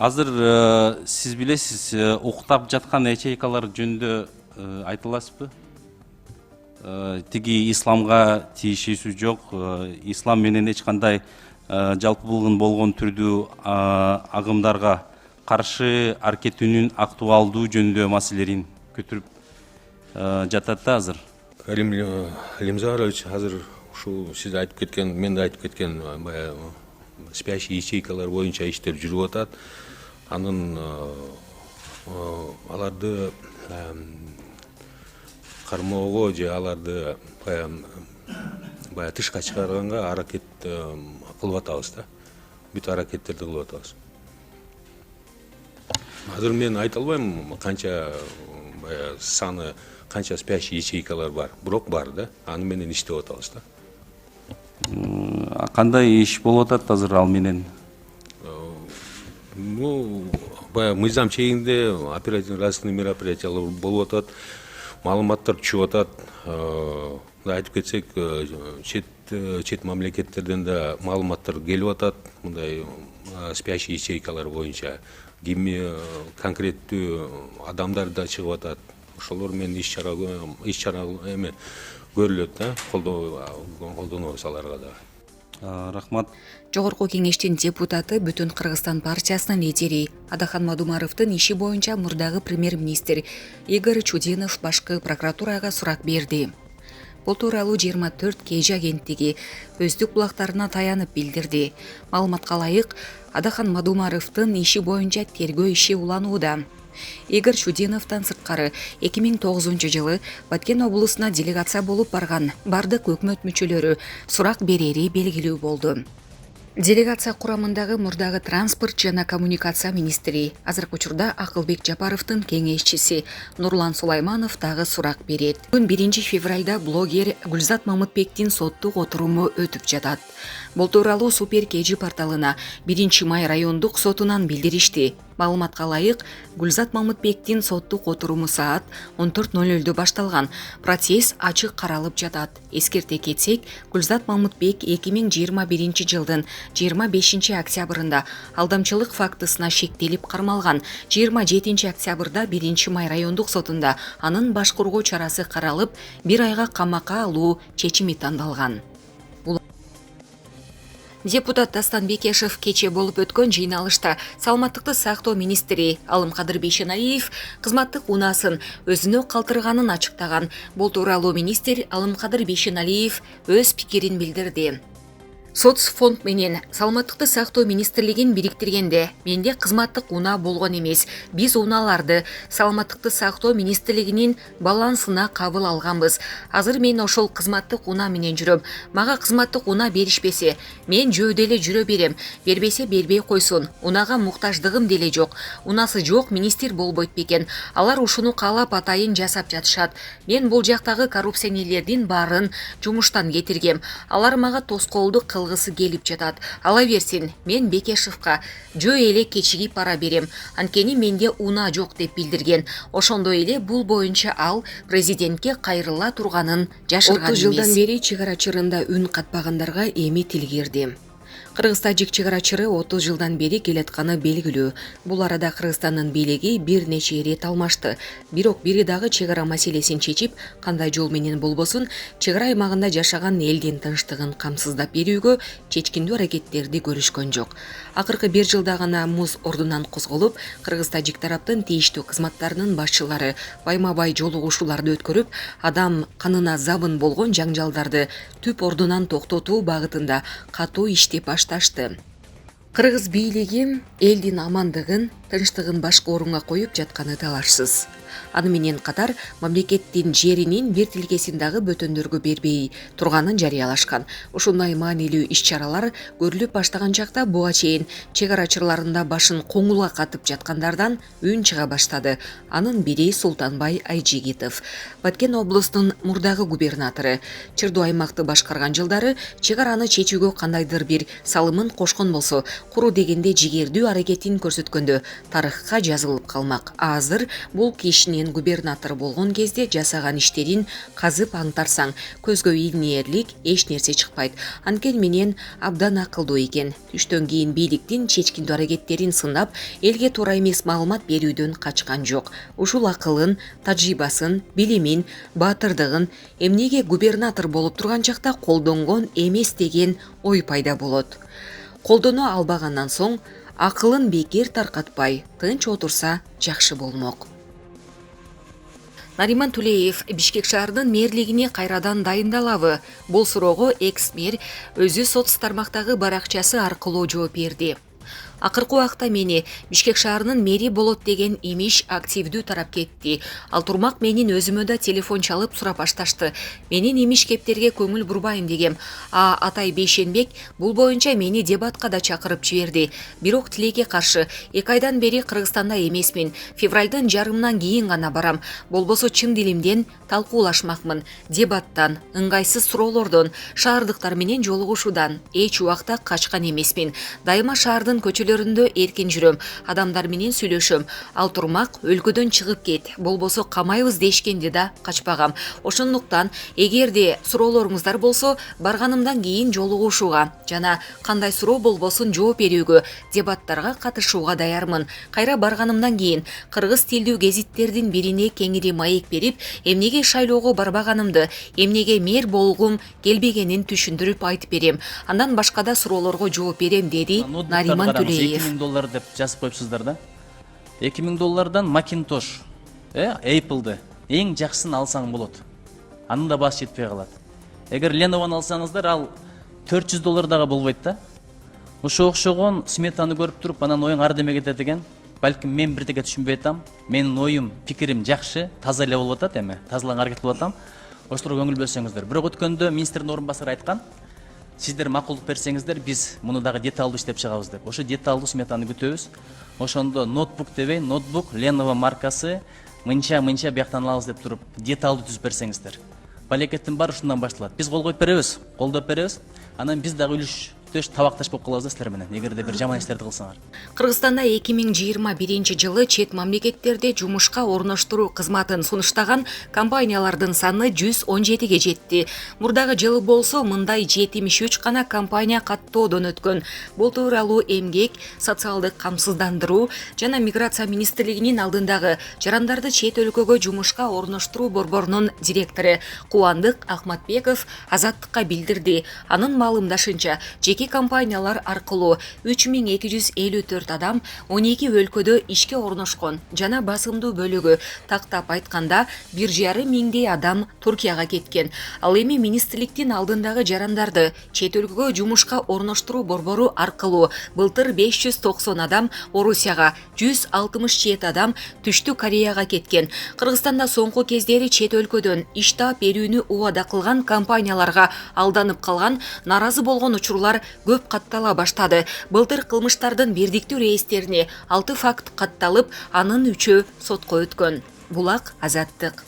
Азыр сиз билесиз, уктап жаткан ячейкалар жөнүндө айтыласызбы? Тиги исламга тиешеси жок, ислам менен эч кандай жалпылыгын болгон түрдүү агымдарга каршы аракетүүнүн актуалдуу жөнүндө маселелерин көтөрүп жатат да азыр. Алим Загарович, азыр ушул сиз айтып кеткен, мен да айтып кеткен спящий ячейкалар боюнча иштер жүрүп атат. Анын аларды кармоого же аларды баягы тышка чыгарганга аракет кылып атабыз да. Бүт аракеттерди кылып атабыз. Азыр мен айта албайм канча саны, канча спящий ячейкалар бар, бирок бар да. Аны менен иштеп атабыз да. Кандай иш болуп атат азыр ал менен? Баягы мыйзам чегинде оперативно-розыскный мероприятиялар болуп атат, маалыматтар түшүп атат. Айтып кетсек, чет мамлекеттерден да маалыматтар келип атат. Мындай спящий ячейкалар боюнча конкреттүү адамдар да чыгып атат. Ошолор менен иш чара эме көрүлөт да, колдонобуз аларга да. Рахмат. Жогорку кеңештин депутаты Бүтүн Кыргызстан партиясынын лидери Адахан Мадумаровдун иши боюнча мурдагы премьер-министр Игорь Чудинов башкы прокуратурага сурак берди. Бул тууралуу 24 KG агенттиги өздүк булактарына таянып билдирди. Маалыматка ылайык, Адахан Мадумаровдун иши боюнча тергөө иши уланууда. Игорь Чудиновдон сырткары 2009 жылы Баткен облусуна делегация болуп барган бардык өкмөт мүчөлөрү сурак берери белгилүү болду. Делегация курамындагы мурдагы транспорт жана коммуникация министри, азыркы учурда Акылбек Жапаровдун кеңешчиси Нурлан Сулайманов дагы сурак берет. Бүгүн 1 февралда блогер Гүлзат Мамытбектин соттук отуруму өтүп жатат. Бул тууралуу Супер KG порталына 1 май райондук сотунан билдиришти. Маалыматка ылайык, Гүлзат Мамытбектин соттук отуруму саат 14:00 башталган. Процесс ачык каралып жатат. Эскерте кетсек, Гүлзат Мамытбек 2021 жылдын 25 октябрында алдамчылык фактысына шектелип кармалган. 27 октябрда 1 май райондук сотунда анын башкаруу чарасы каралып, 1 айга камакка алуу чечими тандалган. Депутат Дастан Бекешев кече болуп өткөн жыйналышта саламаттыкты сактоо министри Алымкадыр Бейшеналиев кызматтык унаасын өзүнө калтырганын ачыктаган. Бул тууралуу министр Алымкадыр Бейшеналиев өз пикирин билдирди. Соцфонд менен саламаттыкты сактоо министрлигин бириктиргенде менде кызматтык унаа болгон эмес. Биз унааларды саламаттыкты сактоо министрлигинин балансына кабыл алганбыз. Азыр мен ошол кызматтык унаа менен жүрөм. Мага кызматтык унаа беришпесе, мен жөө деле жүрө берем. Бербесе бербей койсун. Унаага муктаждыгым деле жок. Унасы жок министр болбойт бекен. Алар ушуну каалап атайын жасап жатышат. Мен бул жактагы коррупционерлердин баарын жумуштан кетиргем. Алар мага тоскоолдук кылгысы келип жатат. Ала берсин, мен Бекешевка жөө эле кечигип бара берем. Анткени менде унаа жок деп билдирген. Ошондой эле бул боюнча ал президентке кайрыла турганын жашырган эмес. 30 жылдан бери чегара чырында үн катпагандарга эми тилгирди. Кыргыз-тажик чегара чыры 30 жылдан бери келатканы белгилүү. Бул арада Кыргызстандын бийлиги бир нече ирет алмашты. Бирок бири дагы чегара маселесин чечип, кандай жол менен болбосун, чегара аймагында жашаган элдин тынчтыгын камсыздап берүүгө чечкиндүү аракеттерди көрүшкөн жок. Акыркы 1 жылда гана муз ордунан козголуп, Кыргыз-тажик тараптын тийиштүү кызматтарынын башчылары байма-бай жолугушууларды өткөрүп, адам канына забын болгон жаңжалдарды түп ордунан токтотуу багытында катуу иштеп башташты. Кыргыз бийлиги элдин амандыгын, тынчтыгын башка орунга коюп жатканы талашсыз. Аны менен катар мамлекеттин жеринин бир тилкесин дагы бөтөндөргө бербей турганын жарыялашкан. Ушундай маанилүү иш-чаралар көрүлүп баштаган чакта буга чейин чегара чырларында башын коңулга катып жаткандардан үн чыга баштады. Анын бири Султанбай Айжигитов. Баткен облусунун мурдагы губернатору. Чырдуу аймакты башкарган жылдары чегараны чечүүгө кандайдыр бир салымын кошкон болсо, куру дегенде жигердүү аракетин көрсөткөндө тарыхка жазылып калмак. Азыр бул кишинин губернатор болгон кезде жасаган иштерин казып аңтарсаң, көзгө илнээрлик эч нерсе чыкпайт. Анткени менен абдан акылдуу экен. Түштөн кийин бийликтин чечкиндүү аракеттерин сынап, элге туура эмес маалымат берүүдөн качкан жок. Ушул акылын, тажрыйбасын, билимин, баатырдыгын эмнеге губернатор болуп турган жакта колдонгон эмес деген ой пайда болот. Колдоно албагандан соң акылын бекер таркатпай, тынч отурса жакшы болмок. Нариман Тулеев Бишкек шаарынын мэрлигине кайрадан дайындалабы? Бул суроого экс-мэр өзү соц тармактагы баракчасы аркылуу жооп берди. Акыркы убакта мени Бишкек шаарынын мэри болот деген имиш активдүү тарап кетти. Ал турмак менин өзүмө да телефон чалып сурап башташты. Менин имиш кептерге көңүл бурбайм дегем. Атай Бейшенбек бул боюнча мени дебатка да чакырып жиберди. Бирок тилекке каршы 2 айдан бери Кыргызстанда эмесмин. Февралдын жарымынан кийин гана барам. Болбосо чын дилимден талкуулашмакмын. Дебаттан, ыңгайсыз суроолордон, шаардыктар менен жолугушуудан эч убакта качкан эмесмин. Дайыма шаардын көчөлөрүндө эркин жүрөм, адамдар менен сүйлөшөм. Ал турмак өлкөдөн чыгып кет, болбосо камайбыз дешкенде да качпагам. Ошондуктан эгерде суроолоруңуздар болсо, барганымдан кийин жолугушууга жана кандай суроо болбосун жооп берүүгө, дебаттарга катышууга даярмын. Кайра барганымдан кийин кыргыз тилдүү гезиттердин бирине кеңири маек берип, эмнеге шайлоого барбаганымды, эмнеге мэр болгум келбегенин түшүндүрүп айтып берем. Андан башка да суроолорго жооп берем, деди Нариман Тулеев. $2000 деп жазып коюпсуздар да. $2000 Macintosh, Apple'ды эң жакшысын алсаң болот. Анын да башы жетпей калат. Эгер Lenovo'ны алсаңыздар, ал $400 дагы болбойт да. Ошо окшогон сметаны көрүп туруп, анан оюң ар деме кетет экен. Балким мен бирдеге түшүнбөй атам. Менин оюм, пикирим жакшы, таза эле болуп атат эми. Тазалаңга аракет кылып атам. Ошолорго көңүл бөлсөңүздөр. Бирок өткөндө министрдин орун басары айткан, сиздер макулдук берсеңиздер, биз муну дагы деталдуу иштеп чыгабыз деп. Ошо деталдуу сметаны күтөбүз. Ошондо ноутбук дебей, ноутбук Lenovo маркасы мынча бияктан алабыз деп туруп, деталдуу түзүп берсеңиздер. Балекеттин баары ушундан башталат. Биз кол коюп беребиз, колдоп беребиз. Анан биз дагы табакташ болуп калабыз да силер менен, эгерде бир жаман иштерди кылсаңар. Кыргызстанда 2021 жылы чет мамлекеттерде жумушка орноштуруу кызматын сунуштаган компаниялардын саны 117ге жетти. Мурдагы жылы болсо мындай 73 гана компания каттоодон өткөн. Бул тууралуу эмгек, социалдык камсыздандыруу жана миграция министрлигинин алдындагы жарандарды чет өлкөгө жумушка орноштуруу борборунун директору Кубандык Акматбеков Азаттыкка билдирди. Анын маалымдашынча, жеке компаниялар аркылуу 3254 адам 12 өлкөдө ишке орношкон жана басымдуу бөлүгү, тактап айтканда 1,5 миңдей адам Туркияга кеткен. Ал эми министрликтин алдындагы жарандарды чет өлкөгө жумушка орноштуруу борбору аркылуу былтыр 590 адам Орусияга, 167 адам Түштүк Кореяга кеткен. Кыргызстанда соңку кездери чет өлкөдөн иш таап берүүнү убада кылган компанияларга алданып калган, наразы болгон учурлар көп каттала баштады. Былтыр кылмыштардын бирдиктүү рейстерине 6 факт катталып, анын 3-өө сотко өткөн. Булак Азаттык.